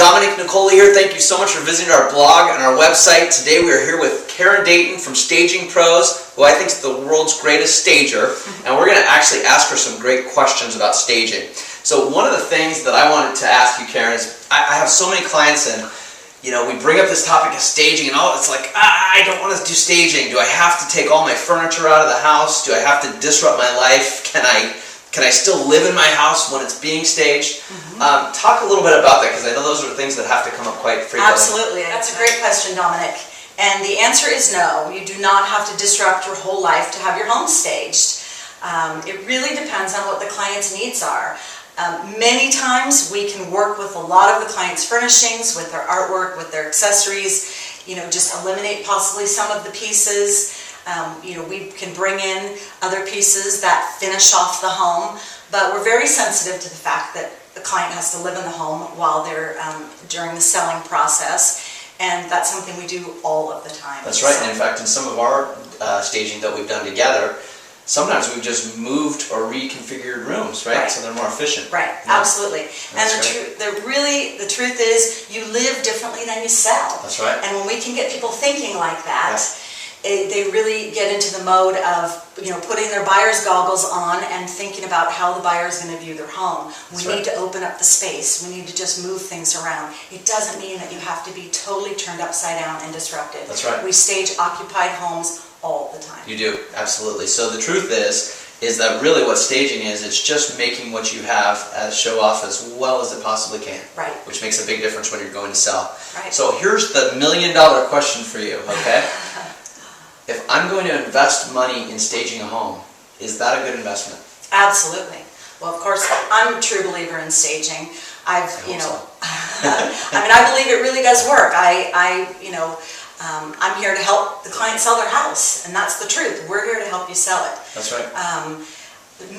Dominic Nicoli here. Thank you so much for visiting our blog and our website. Today we are here with Karen Dayton from Staging Pros, who I think is the world's greatest stager, and we're going to actually ask her some great questions about staging. So one of the things that I wanted to ask you, Karen, is I have so many clients, and we bring up this topic of staging, and it's like, I don't want to do staging. Do I have to take all my furniture out of the house? Do I have to disrupt my life? Can I still live in my house when it's being staged? Talk a little bit about that, because I know those are things that have to come up quite frequently. Absolutely. That's a great question, Dominic. And the answer is no. You do not have to disrupt your whole life to have your home staged. It really depends on what the client's needs are. Many times we can work with a lot of the client's furnishings, with their artwork, with their accessories, just eliminate possibly some of the pieces. We can bring in other pieces that finish off the home, but we're very sensitive to the fact that the client has to live in the home while they're during the selling process, and that's something we do all of the time. That's right, and in fact, in some of our staging that we've done together, sometimes we've just moved or reconfigured rooms, right? So they're more efficient. Right, yeah. Absolutely. And the truth is, you live differently than you sell. That's right. And when we can get people thinking like that, they really get into the mode of putting their buyer's goggles on and thinking about how the buyer is going to view their home. We need to open up the space. We need to just move things around. It doesn't mean that you have to be totally turned upside down and disrupted. That's right. We stage occupied homes all the time. You do, absolutely. So the truth is that really what staging is, it's just making what you have show off as well as it possibly can. Right. Which makes a big difference when you're going to sell. Right. So here's the $1 million question for you, okay? If I'm going to invest money in staging a home, is that a good investment? Absolutely. Well, of course, I'm a true believer in staging. I mean, I believe it really does work. I'm here to help the client sell their house, and that's the truth. We're here to help you sell it. That's right.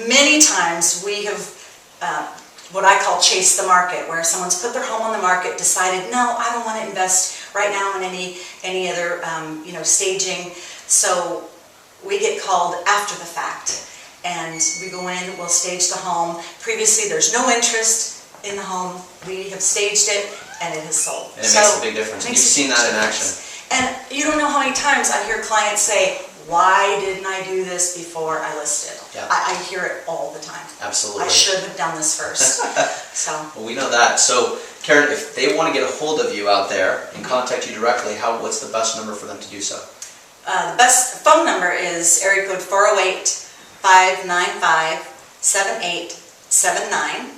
Many times we have what I call chase the market, where someone's put their home on the market, decided, no, I don't want to invest right now in any other staging. So we get called after the fact, and we go in, we'll stage the home. Previously, there's no interest in the home. We have staged it, and it has sold. And it makes a big difference. You've seen that in action. And you don't know how many times I hear clients say, why didn't I do this before I listed? Yeah. I hear it all the time. Absolutely. I should have done this first. Well, we know that. So, Karen, if they want to get a hold of you out there and contact you directly, what's the best number for them to do so? The best phone number is area code 408-595-7879.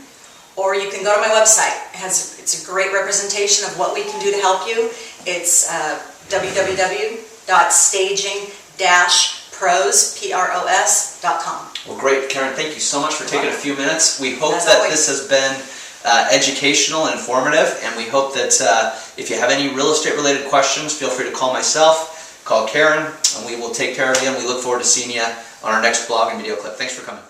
Or you can go to my website. It's a great representation of what we can do to help you. It's www.staging-pros.com. Well, great, Karen. Thank you so much for taking a few minutes. We hope that this has been educational and informative, and we hope that if you have any real estate related questions, feel free to call myself, call Karen, and we will take care of you, and we look forward to seeing you on our next blog and video clip. Thanks for coming.